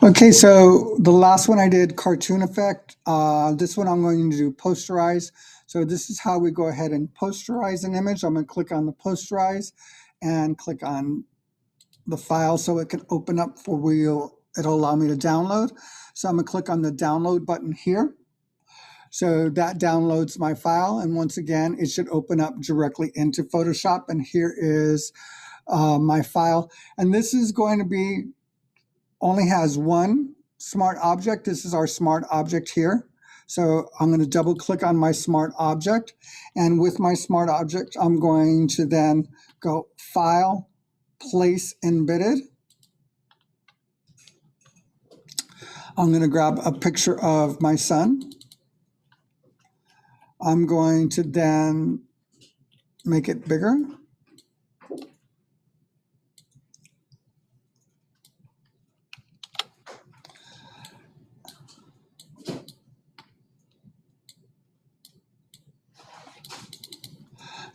Okay, so the last one I did cartoon effect. This one I'm going to do posterize. So this is how we go ahead and posterize an image. I'm going to click on the posterize and click on the file so it can open up for wheel. It'll allow me to download. So I'm going to click on the download button here. So that downloads my file. And once again, it should open up directly into Photoshop. And here is my file. And this is going to be only has one smart object. This is our smart object here. So I'm going to double click on my smart object. And with my smart object, I'm going to then go File, Place Embedded. I'm going to grab a picture of my son. I'm going to then make it bigger.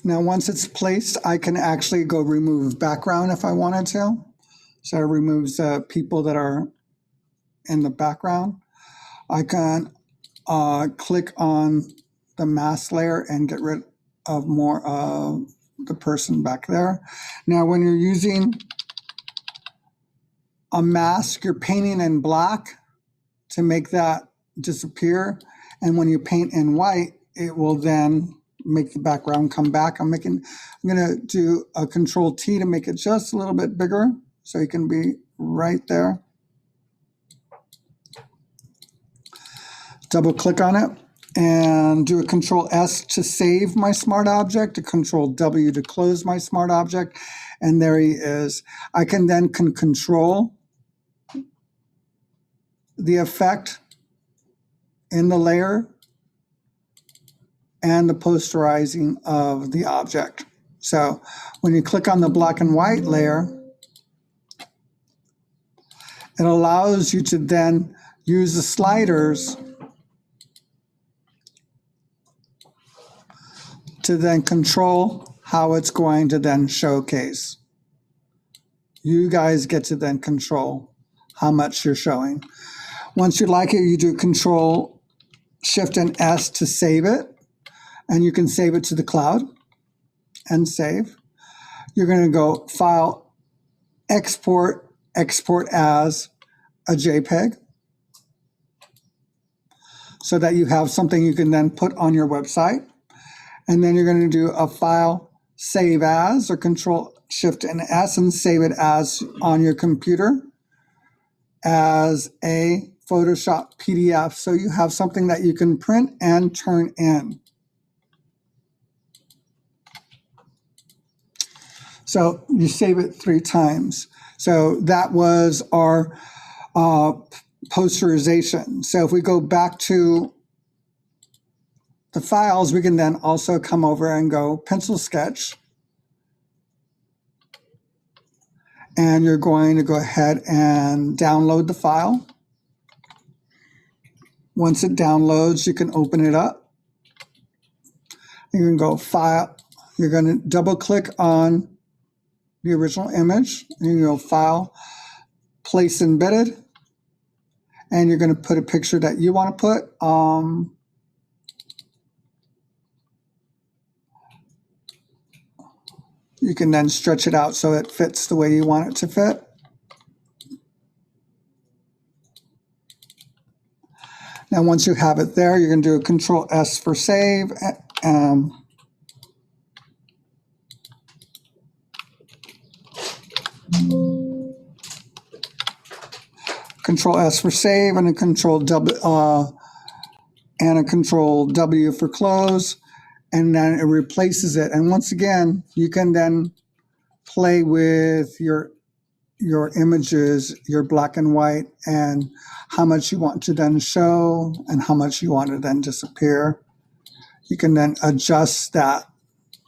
Now, once it's placed, I can actually go remove background if I wanted to. So it removes people that are in the background. I can click on the mask layer and get rid of more of the person back there. Now, when you're using a mask, you're painting in black to make that disappear. And when you paint in white, it will then make the background come back. I'm going to do a Control T to make it just a little bit bigger so you can be right there. Double click on it and do a Control S to save my smart object, a Control W to close my smart object, and there he is. I can then control the effect in the layer and the posterizing of the object. So when you click on the black and white layer, it allows you to then use the sliders to then control how it's going to then showcase. You guys get to then control how much you're showing. Once you like it, you do Control Shift and S to save it, and you can save it to the cloud and save. You're going to go File, Export, Export as a JPEG so that you have something you can then put on your website. And then you're going to do a File, Save As, or Control Shift and S and save it as on your computer as a Photoshop PDF. So you have something that you can print and turn in. So you save it 3 times. So that was our posterization. So if we go back to the files, we can then also come over and go Pencil Sketch. And you're going to go ahead and download the file. Once it downloads, you can open it up. You can go File. You're going to double click on the original image. And you go File, Place Embedded. And you're going to put a picture that you want to put. You can then stretch it out so it fits the way you want it to fit. Now, once you have it there, you're going to do a Control S for save. Control S for save and a Control W for close, and then it replaces it. And once again, you can then play with your images, your black and white, and how much you want to then show and how much you want to then disappear. You can then adjust that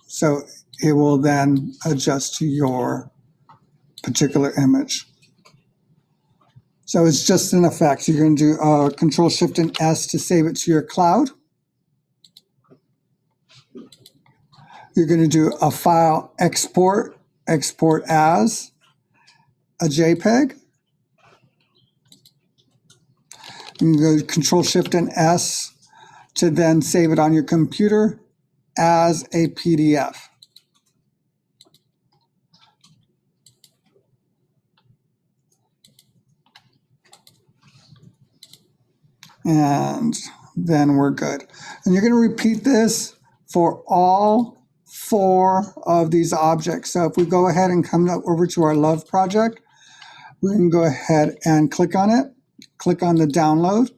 so it will then adjust to your particular image. So it's just an effect. You're going to do Control Shift and S to save it to your cloud. You're going to do a File, Export as a JPEG. You can go Control Shift and S to then save it on your computer as a PDF. And then we're good. And you're going to repeat this for all 4 of these objects. So if we go ahead and come over to our love project, we can go ahead and click on it, click on the download.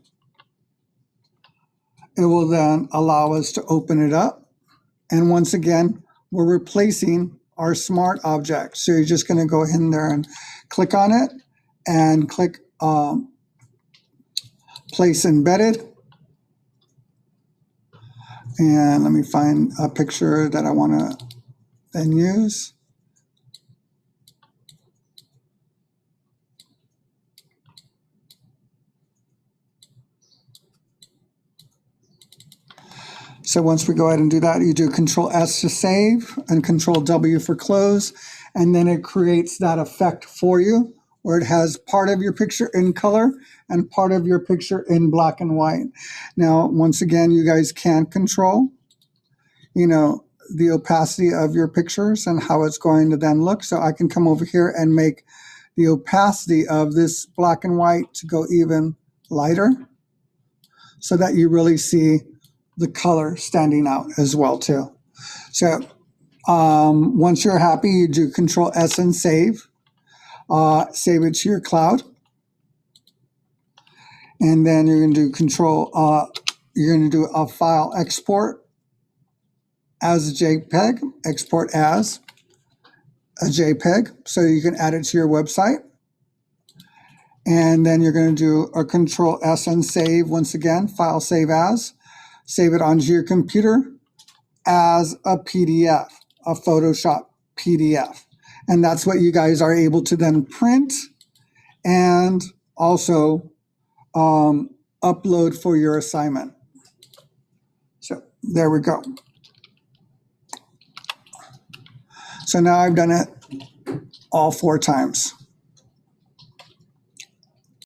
It will then allow us to open it up. And once again, we're replacing our smart object. So you're just going to go in there and click on it and click Place Embedded. And let me find a picture that I want to then use. So once we go ahead and do that, you do Control S to save and Control W for close. And then it creates that effect for you where it has part of your picture in color and part of your picture in black and white. Now, once again, you guys can control, the opacity of your pictures and how it's going to then look. So I can come over here and make the opacity of this black and white to go even lighter so that you really see the color standing out as well too. So once you're happy, you do Control S and save. Save it to your cloud. And then you're going to do you're going to do a file export as a JPEG, export as a JPEG, so you can add it to your website. And then you're going to do a Control S and save once again, file save as, save it onto your computer as a PDF, a Photoshop PDF. And that's what you guys are able to then print and also upload for your assignment. So there we go. So now I've done it all 4 times.